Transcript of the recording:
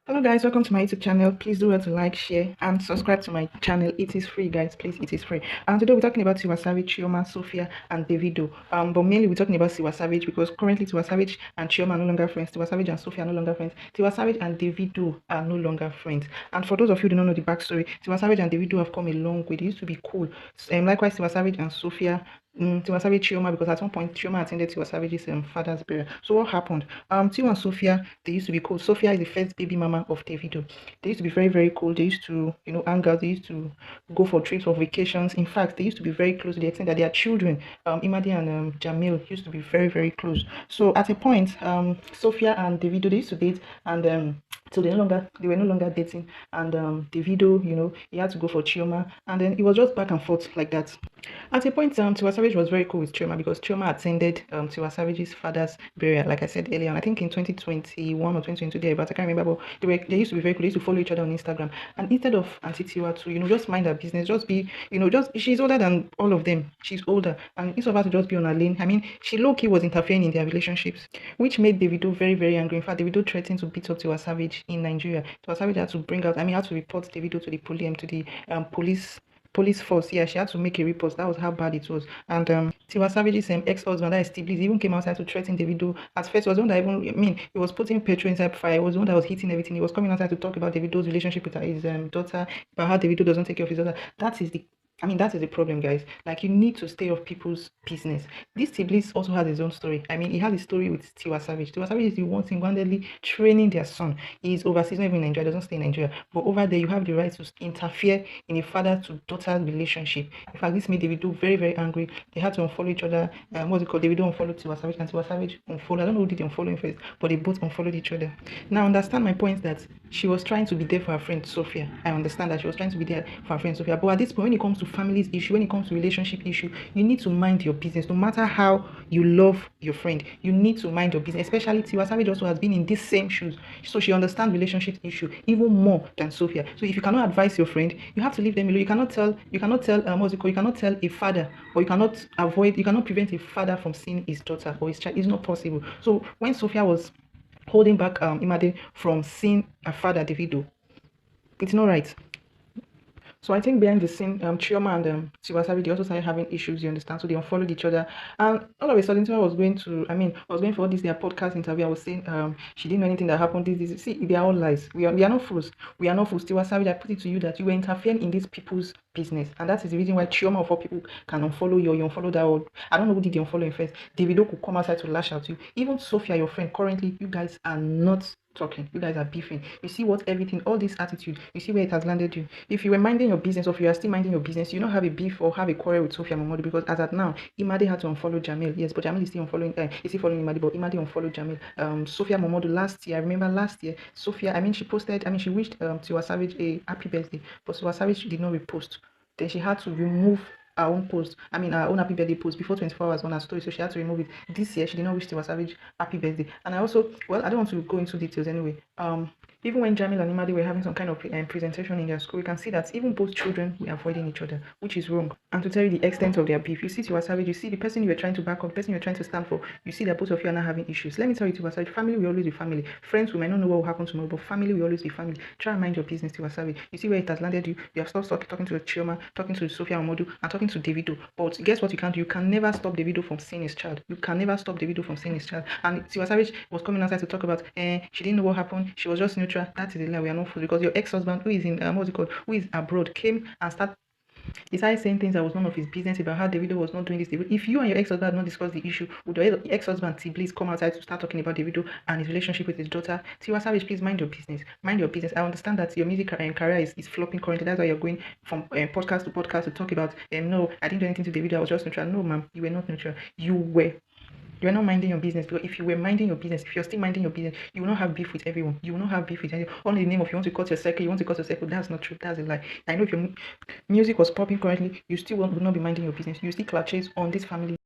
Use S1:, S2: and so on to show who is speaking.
S1: Hello guys, welcome to my YouTube channel. Please do well to like, share, and subscribe to my channel. It is free, guys. Please, it is free. And today we're talking about Tiwa Savage, Chioma, Sophia, and Davido. But mainly we're talking about Tiwa Savage because currently Tiwa Savage and Chioma are no longer friends. Tiwa Savage and Sophia are no longer friends. Tiwa Savage and Davido are no longer friends. And for those of you who do not know the backstory, Tiwa Savage and Davido have come a long way. They used to be cool. Likewise, Tiwa Savage and Sophia. Tiwa Savage Chioma, because at one point Chioma attended Tiwa Savage's father's burial. So what happened? Tiwa and Sophia, they used to be cool. Sophia is the first baby mama of Davido. They used to be very, very cool. They used to, hang out. They used to go for trips or vacations. In fact, they used to be very close to the extent that their children, Imadi and Jamil, used to be very, very close. So at a point, Sophia and Davido, they used to date, and so they were no longer dating. And Davido, he had to go for Chioma, and then it was just back and forth like that. At a point, Tiwa Savage was very cool with Chioma because Chioma attended Tiwa Savage's father's burial, like I said earlier. And I think in 2021 or 2022, thereabouts, I can't remember, but they used to be very cool. They used to follow each other on Instagram. And instead of Auntie Tiwa to, just mind her business, just be, just she's older than all of them. She's older. And instead of her to just be on her lane, I mean, she low key was interfering in their relationships, which made Davido very, very angry. In fact, Davido threatened to beat up Tiwa Savage in Nigeria. Tiwa Savage had to bring out, had to report Davido to the police force. Yeah, she had to make a report. That was how bad it was. And Tiwa Savage's ex-husband, that is Tiblis, even came outside to threaten Davido. At first, it was the one that even, he was putting petrol inside fire. It was the one that was hitting everything. He was coming outside to talk about Davido's relationship with his daughter, about how Davido doesn't take care of his daughter. That is the problem, guys. Like, you need to stay off people's business. This Tiblis also has his own story. He had a story with Tiwa Savage. Tiwa Savage is the one single-handedly training their son. He's overseas, not even in Nigeria, doesn't stay in Nigeria. But over there, you have the right to interfere in a father-to-daughter relationship. In fact, this made Davido very, very angry. They had to unfollow each other. What's it called? Davido unfollowed Tiwa Savage, and Tiwa Savage unfollowed. I don't know who did the unfollowing first, but they both unfollowed each other. Now, understand my point that she was trying to be there for her friend Sophia. I understand that she was trying to be there for her friend Sophia. But at this point, when it comes to families issue, when it comes to relationship issue, you need to mind your business. No matter how you love your friend, you need to mind your business. Especially Tiwa Savage also has been in these same shoes, so she understands relationship issue even more than Sophia. So if you cannot advise your friend, you have to leave them alone. You cannot tell what's it called? You cannot tell a father, or you cannot prevent a father from seeing his daughter or his child. It's not possible. So when Sophia was holding back Imade from seeing her father Davido, it's not right. So I think behind the scene, Chioma and Tiwa Savage, they also started having issues, you understand? So they unfollowed each other. And all of a sudden, Tiwa was going to, I was going for all this, their podcast interview. I was saying she didn't know anything that happened. This. See, they are all lies. We are not fools. We are not fools. Tiwa Savage, I put it to you that you were interfering in these people's business. And that is the reason why Chioma of all people can unfollow you, or you unfollow that. Or, I don't know who did the unfollowing first. Davido could come outside to lash out to you. Even Sophia, your friend, currently, you guys are not talking. You guys are beefing. You see what everything, all this attitude, you see where it has landed you. If you were minding your business, or if you are still minding your business, you don't have a beef or have a quarrel with Sophia Momodu, because as at now, Imade had to unfollow Jamil. Yes, but Jamil is still unfollowing. Is he following Imade? But Imade unfollowed Jamil. Sophia Momodu last year, I remember last year, Sophia, she posted, she wished Tiwa Savage a happy birthday, but Tiwa Savage did not repost. Then she had to remove her own post, her own happy birthday post before 24 hours on her story, so she had to remove it. This year, she did not wish Tiwa Savage happy birthday. And I also, well, I don't want to go into details anyway. Even when Jamil and Imadi were having some kind of presentation in their school, you can see that even both children were avoiding each other, which is wrong. And to tell you the extent of their beef, you see Tiwa Savage, you see the person you were trying to back up, the person you were trying to stand for, you see that both of you are now having issues. Let me tell you, Tiwa Savage, family will always be family. Friends, we might not know what will happen tomorrow, but family will always be family. Try and mind your business, Tiwa Savage. You see where it has landed you. You have stopped talking to Chioma, talking to Sophia Omodu, and talking to Davido. But guess what you can't do? You can never stop Davido from seeing his child. You can never stop Davido from seeing his child. And Tiwa Savage was coming outside to talk about, she didn't know what happened. She was just neutral. That is a lie. We are not fools, because your ex-husband, who is in who is abroad, came and decided saying things that was none of his business about how Davido was not doing this. If you and your ex-husband had not discussed the issue, would your ex-husband please come outside to start talking about Davido and his relationship with his daughter? Tiwa Savage, please mind your business. Mind your business. I understand that your music career is flopping currently. That's why you're going from podcast to podcast to talk about, no, I didn't do anything to Davido. I was just neutral. No, ma'am, you were not neutral. You are not minding your business, because if you were minding your business, if you're still minding your business, you will not have beef with everyone. You will not have beef with anyone. Only the name of you want to cut your circle, you want to cut your circle. That's not true. That's a lie. I know if your music was popping currently, you still would not be minding your business. You still clutches on this family.